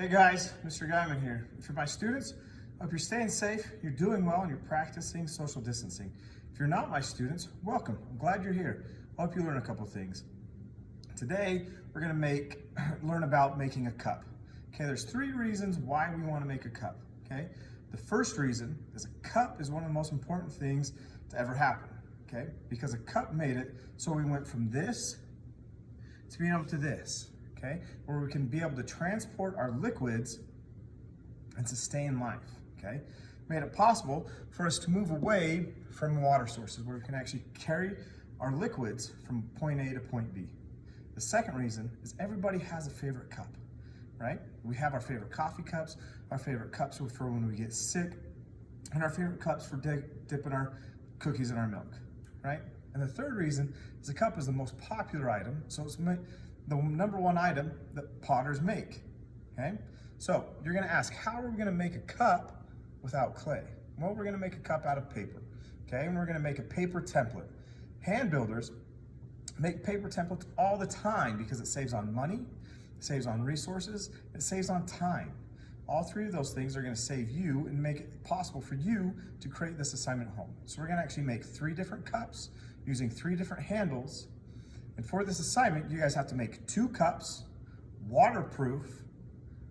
Hey guys, Mr. Guyman here. For my students, I hope you're staying safe, you're doing well, and you're practicing social distancing. If you're not my students, welcome. I'm glad you're here. I hope you learn a couple things. Today, we're gonna learn about making a cup. Okay, there's 3 reasons why we wanna make a cup, okay? The first reason is a cup is one of the most important things to ever happen, okay? Because a cup made it so we went from this to being able to this, okay? Where we can be able to transport our liquids and sustain life, okay? Made it possible for us to move away from water sources where we can actually carry our liquids from point A to point B. The second reason is everybody has a favorite cup, right? We have our favorite coffee cups, our favorite cups for when we get sick, and our favorite cups for dipping our cookies in our milk, right? And the third reason is the cup is the most popular item, so it's the number one item that potters make, okay? So you're gonna ask, how are we gonna make a cup without clay? Well, we're gonna make a cup out of paper, okay? And we're gonna make a paper template. Hand builders make paper templates all the time because it saves on money, it saves on resources, it saves on time. All 3 of those things are gonna save you and make it possible for you to create this assignment at home. So we're gonna actually make 3 different cups using 3 different handles. And for this assignment, you guys have to make 2 cups, waterproof,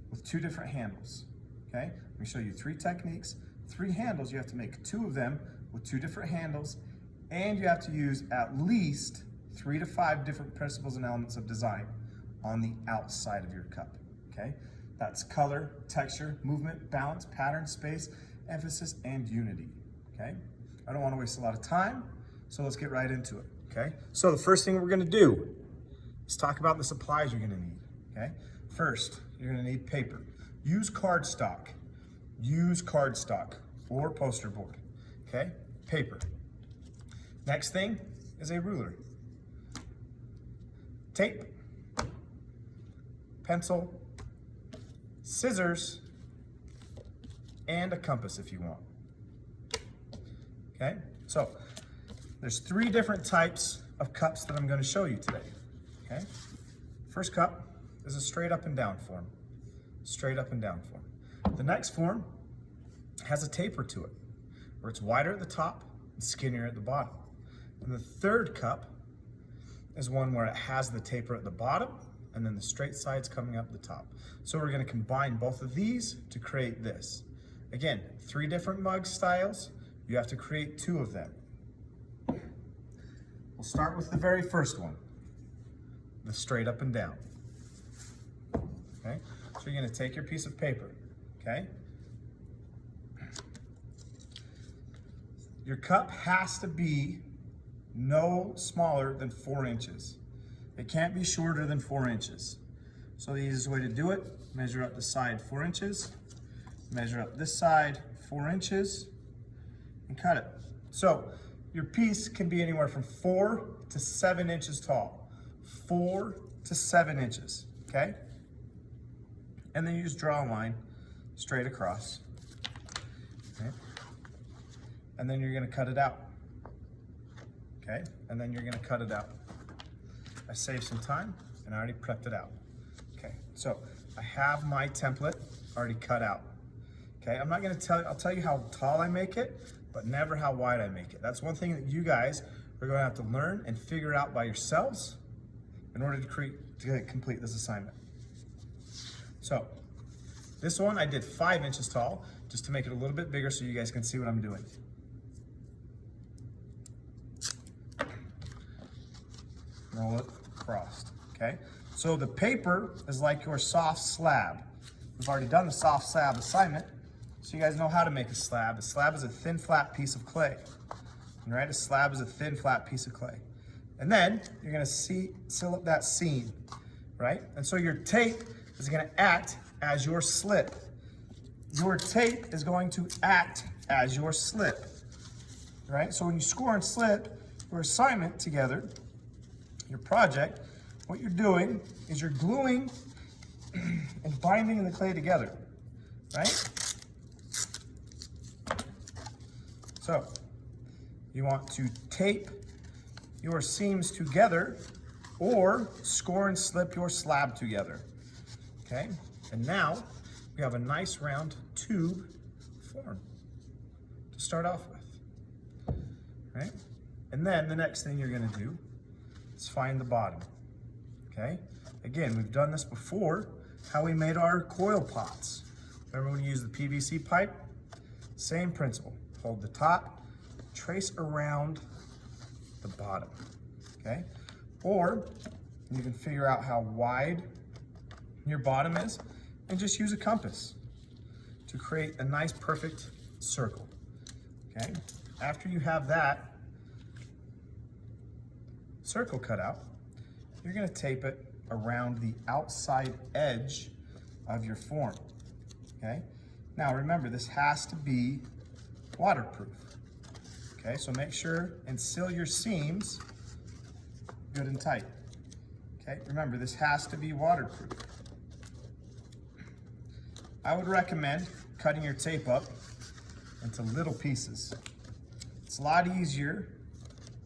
with 2 different handles, okay? Let me show you 3 techniques, 3 handles. You have to make 2 of them with 2 different handles, and you have to use at least 3 to 5 different principles and elements of design on the outside of your cup, okay? That's color, texture, movement, balance, pattern, space, emphasis, and unity, okay? I don't want to waste a lot of time, so let's get right into it, okay? So the first thing we're gonna do is talk about the supplies you're gonna need, okay? First, you're gonna need paper. Use cardstock or poster board, okay? Paper. Next thing is a ruler. Tape, pencil, scissors, and a compass if you want. Okay, so there's 3 different types of cups that I'm going to show you today. Okay, first cup is a straight up and down form. Straight up and down form. The next form has a taper to it, where it's wider at the top and skinnier at the bottom. And the third cup is one where it has the taper at the bottom and then the straight sides coming up the top. So we're gonna combine both of these to create this. Again, 3 different mug styles. You have to create 2 of them. We'll start with the very first one, the straight up and down. Okay, so you're gonna take your piece of paper, okay? Your cup has to be no smaller than 4 inches. It can't be shorter than 4 inches. So the easiest way to do it, measure up the side 4 inches, measure up this side 4 inches, and cut it. So your piece can be anywhere from 4 to 7 inches tall. 4 to 7 inches, okay? And then you just draw a line straight across, okay? And then you're gonna cut it out. Okay, and then you're gonna cut it out. I saved some time and I already prepped it out. Okay, so I have my template already cut out. Okay, I'm not gonna I'll tell you how tall I make it, but never how wide I make it. That's one thing that you guys are gonna have to learn and figure out by yourselves in order to complete this assignment. So, this one I did 5 inches tall, just to make it a little bit bigger so you guys can see what I'm doing. Roll it across, okay? So the paper is like your soft slab. We've already done the soft slab assignment, so you guys know how to make a slab. A slab is a thin, flat piece of clay, all right? A slab is a thin, flat piece of clay. And then you're gonna seal up that seam, right? And so your tape is gonna act as your slip. Your tape is going to act as your slip, right? So when you score and slip your assignment together, your project, what you're doing is you're gluing and binding the clay together, right? So you want to tape your seams together or score and slip your slab together, okay? And now we have a nice round tube form to start off with, right? And then the next thing you're gonna do is find the bottom, okay? Again, we've done this before, how we made our coil pots. Remember when you use the PVC pipe? Same principle. Hold the top, trace around the bottom, okay? Or you can figure out how wide your bottom is and just use a compass to create a nice perfect circle, okay? After you have that circle cut out, you're gonna tape it around the outside edge of your form, okay? Now remember, this has to be waterproof, okay? So make sure and seal your seams good and tight, okay? Remember, this has to be waterproof. I would recommend cutting your tape up into little pieces. It's a lot easier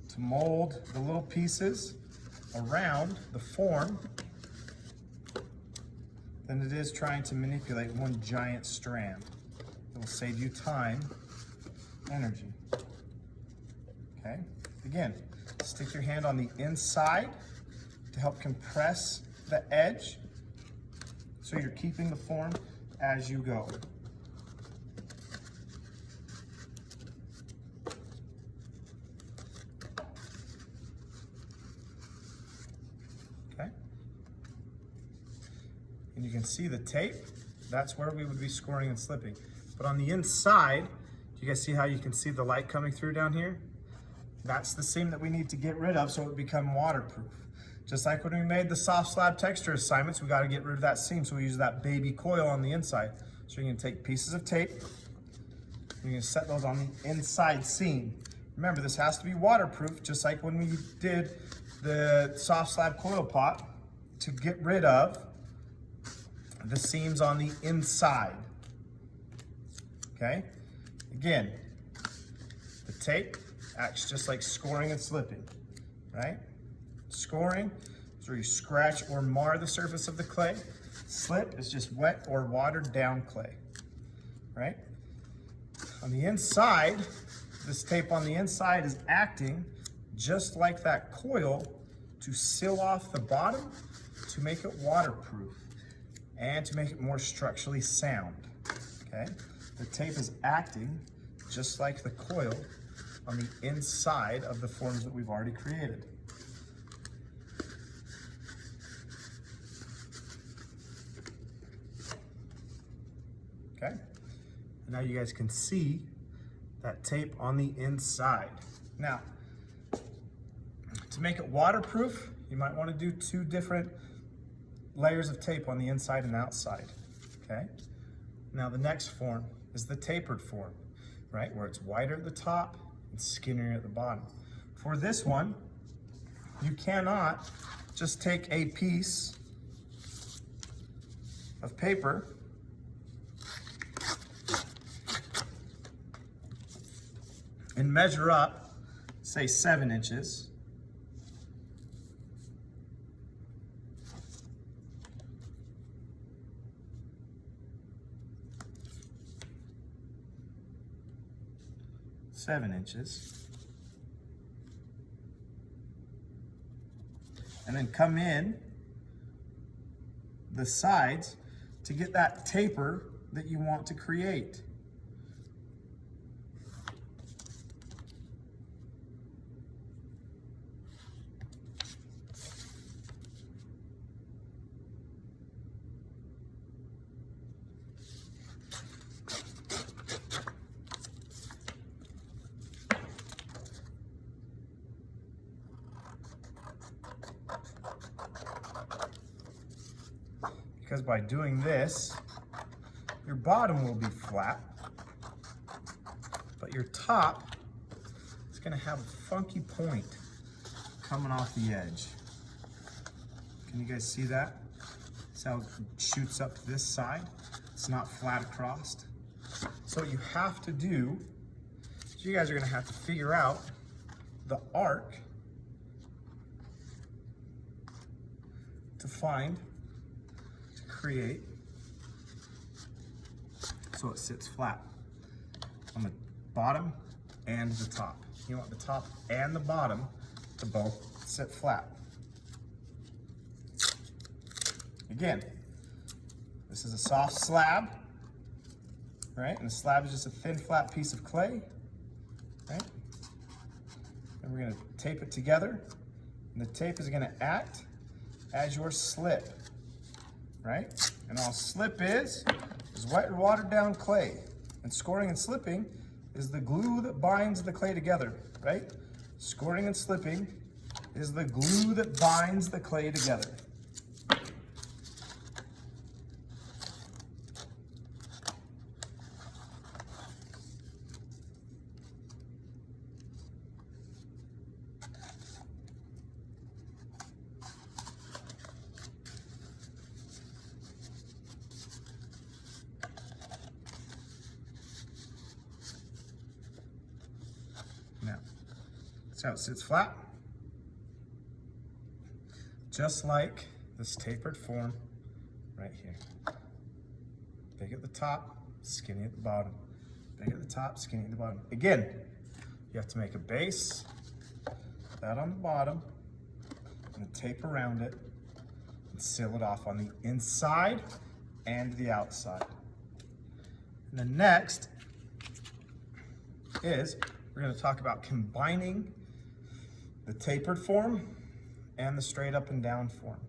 to mold the little pieces around the form than it is trying to manipulate one giant strand. It will save you time, energy. Okay? Again, stick your hand on the inside to help compress the edge so you're keeping the form as you go. Okay? And you can see the tape, that's where we would be scoring and slipping. But on the inside, do you guys see how you can see the light coming through down here? That's the seam that we need to get rid of so it would become waterproof. Just like when we made the soft slab texture assignments, we got to get rid of that seam, so we use that baby coil on the inside. So you're going to take pieces of tape, you're going to set those on the inside seam. Remember, this has to be waterproof, just like when we did the soft slab coil pot, to get rid of the seams on the inside. Okay? Again, the tape acts just like scoring and slipping, right? Scoring is where you scratch or mar the surface of the clay. Slip is just wet or watered down clay, right? On the inside, this tape on the inside is acting just like that coil to seal off the bottom, to make it waterproof, and to make it more structurally sound, okay? The tape is acting just like the coil on the inside of the forms that we've already created. Okay, and now you guys can see that tape on the inside. Now, to make it waterproof, you might want to do 2 different layers of tape on the inside and outside, okay? Now the next form is the tapered form, right? Where it's wider at the top and skinnier at the bottom. For this one, you cannot just take a piece of paper and measure up, say 7 inches. And then come in the sides to get that taper that you want to create. Because by doing this, your bottom will be flat, but your top is going to have a funky point coming off the edge. Can you guys see that? See how it shoots up to this side? It's not flat across. So what you have to do is you guys are going to have to figure out the arc to create so it sits flat on the bottom and the top. You want the top and the bottom to both sit flat. Again, this is a soft slab, right? And the slab is just a thin, flat piece of clay, right? And we're gonna tape it together, and the tape is gonna act as your slip, right? And all slip is wet and watered down clay. And scoring and slipping is the glue that binds the clay together, right? Scoring and slipping is the glue that binds the clay together. Now, that's how it sits flat. Just like this tapered form right here. Big at the top, skinny at the bottom. Big at the top, skinny at the bottom. Again, you have to make a base, put that on the bottom, and a tape around it, and seal it off on the inside and the outside. And then next is we're going to talk about combining the tapered form and the straight up and down form.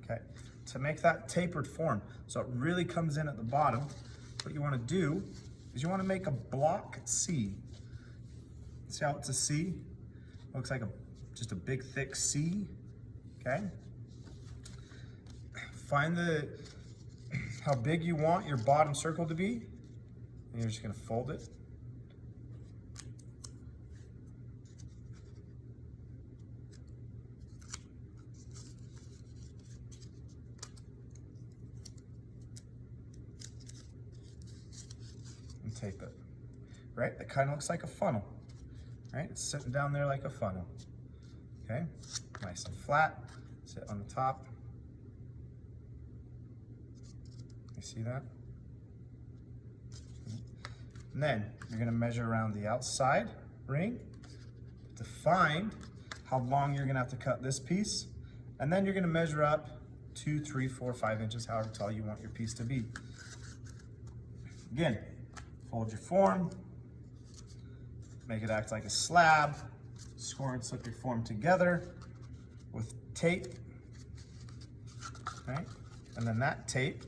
Okay, to make that tapered form so it really comes in at the bottom, what you want to do is you want to make a block C. See how it's a C? It looks like just a big thick C. Okay, find how big you want your bottom circle to be, and you're just going to fold it. And tape it, right? It kind of looks like a funnel, right? It's sitting down there like a funnel, okay? Nice and flat, sit on the top. You see that? And then you're gonna measure around the outside ring to find how long you're gonna have to cut this piece. And then you're gonna measure up 2, 3, 4, 5 inches, however tall you want your piece to be. Again, fold your form, make it act like a slab, score and slip your form together with tape, right? And then that tape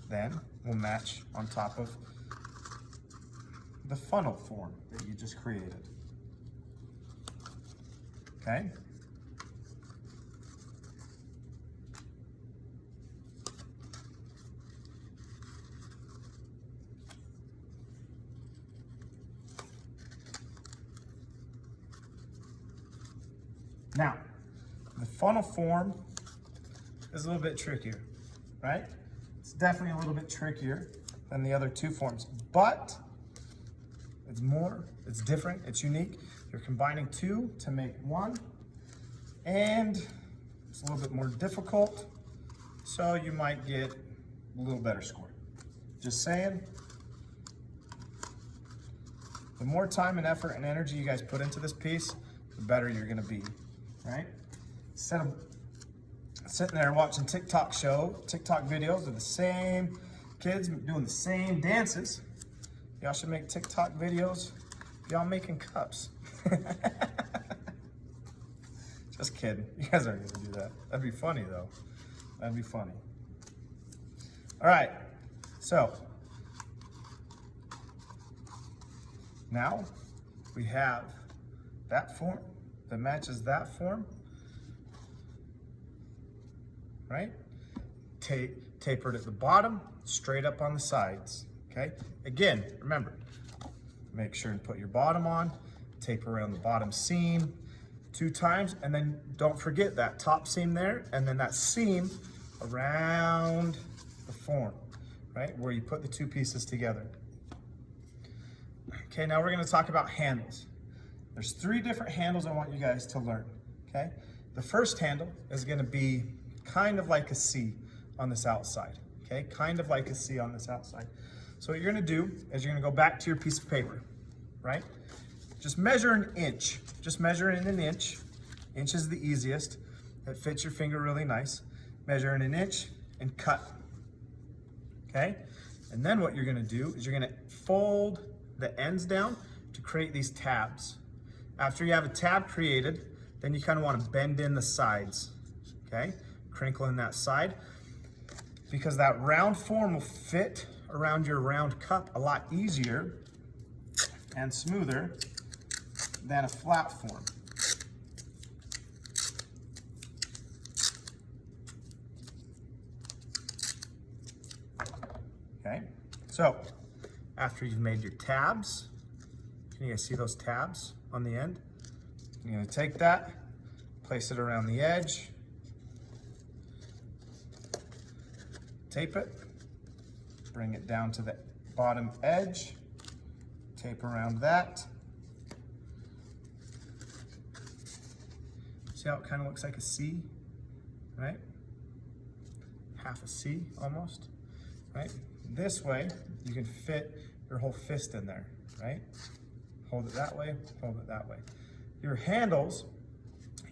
then will match on top of the funnel form that you just created, okay? Now, the funnel form is a little bit trickier, right? It's definitely a little bit trickier than the other two forms, but it's different, it's unique. You're combining two to make one, and it's a little bit more difficult, so you might get a little better score. Just saying. The more time and effort and energy you guys put into this piece, the better you're gonna be, right? Instead of sitting there watching TikTok videos of the same kids doing the same dances, y'all should make TikTok videos of y'all making cups. Just kidding. You guys aren't gonna do that. That'd be funny though. That'd be funny. All right, so now we have that form that matches that form, right? Tapered at the bottom, straight up on the sides, okay? Again, remember, make sure and put your bottom on, tape around the bottom seam 2 times, and then don't forget that top seam there, and then that seam around the form, right? Where you put the 2 pieces together. Okay, now we're gonna talk about handles. There's 3 different handles I want you guys to learn, okay? The first handle is gonna be kind of like a C on this outside, okay? Kind of like a C on this outside. So what you're gonna do is you're gonna go back to your piece of paper, right? Just measure an inch. Just measure in an inch. Inch is the easiest. It fits your finger really nice. Measure in an inch and cut, okay? And then what you're gonna do is you're gonna fold the ends down to create these tabs. After you have a tab created, then you kind of want to bend in the sides, okay? Crinkle in that side, because that round form will fit around your round cup a lot easier and smoother than a flat form. Okay, so after you've made your tabs, can you guys see those tabs on the end? You're gonna take that, place it around the edge, tape it, bring it down to the bottom edge, tape around that. See how it kind of looks like a C, right? Half a C almost, right? This way, you can fit your whole fist in there, right? Hold it that way, hold it that way. Your handles,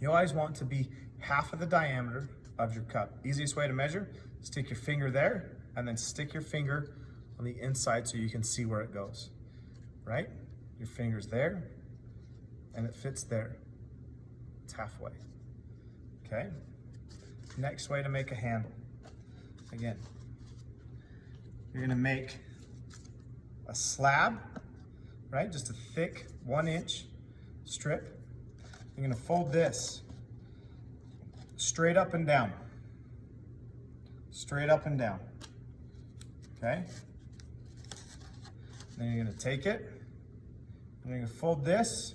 you always want to be half of the diameter of your cup. Easiest way to measure, stick your finger there and then stick your finger on the inside so you can see where it goes, right? Your finger's there and it fits there. It's halfway, okay? Next way to make a handle. Again, you're gonna make a slab, right? Just a thick 1-inch strip. You're gonna fold this straight up and down. Straight up and down, okay? Then you're gonna take it, and you're gonna fold this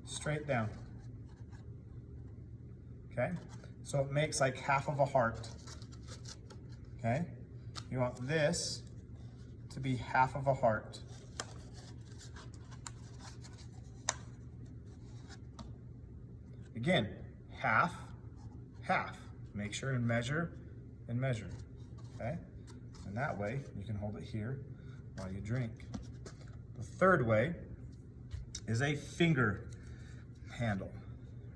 straight down, okay? So it makes like half of a heart, okay? You want this to be half of a heart. Again, half, half. Make sure and measure, okay? And that way, you can hold it here while you drink. The third way is a finger handle,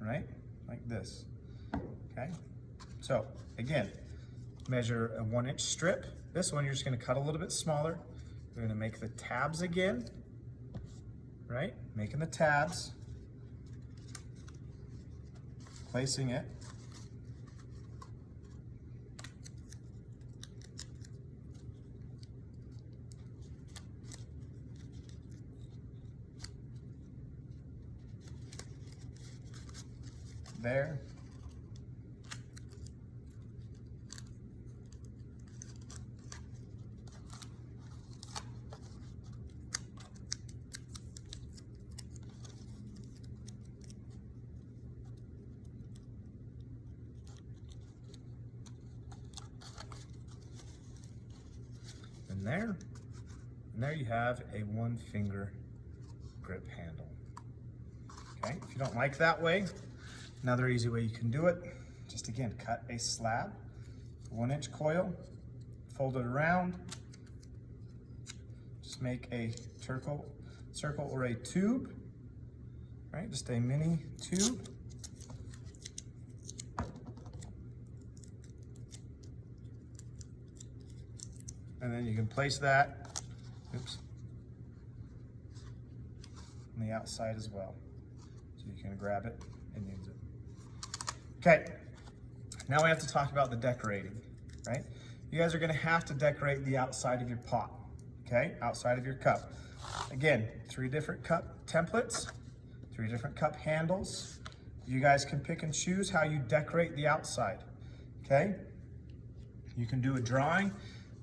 right? Like this, okay? So, again, measure a 1-inch strip. This one, you're just gonna cut a little bit smaller. You're gonna make the tabs again, right? Making the tabs. Placing it. There. And there you have a 1-finger grip handle. Okay, if you don't like that way, another easy way you can do it, just again, cut a slab, 1-inch coil, fold it around, just make a circle or a tube, right? Just a mini tube. And then you can place that, oops, on the outside as well. So you can grab it and use it. Okay, now we have to talk about the decorating, right? You guys are gonna have to decorate the outside of your pot, okay? Outside of your cup. Again, 3 different cup templates, 3 different cup handles. You guys can pick and choose how you decorate the outside, okay? You can do a drawing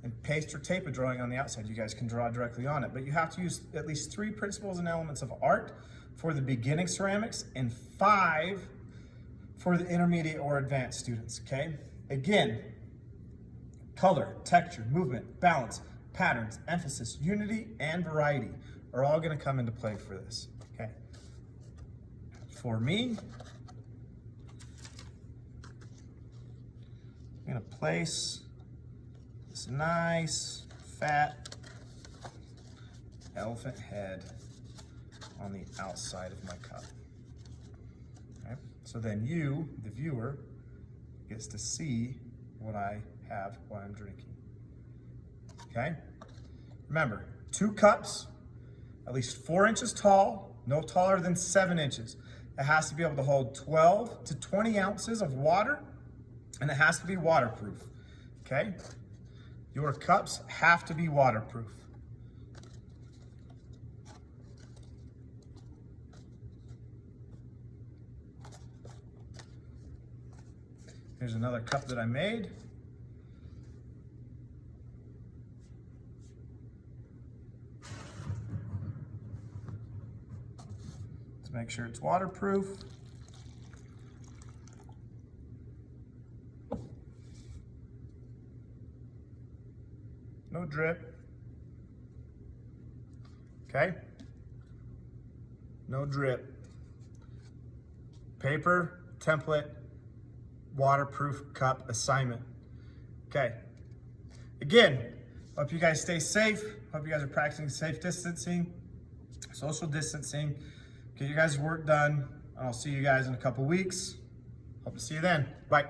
and paste or tape a drawing on the outside. You guys can draw directly on it, but you have to use at least 3 principles and elements of art for the beginning ceramics and 5 for the intermediate or advanced students, okay? Again, color, texture, movement, balance, patterns, emphasis, unity, and variety are all gonna come into play for this, okay? For me, I'm gonna place this nice, fat elephant head on the outside of my cup. Okay? So then you, the viewer, gets to see what I have while I'm drinking. Okay? Remember, 2 cups, at least 4 inches tall, no taller than 7 inches. It has to be able to hold 12 to 20 ounces of water, and it has to be waterproof. Okay? Your cups have to be waterproof. Here's another cup that I made. Let's make sure it's waterproof. No drip. Okay? No drip. Paper, template, waterproof cup assignment. Okay. Again, hope you guys stay safe. Hope you guys are practicing safe distancing, social distancing. Get your guys' work done. I'll see you guys in a couple weeks. Hope to see you then. Bye.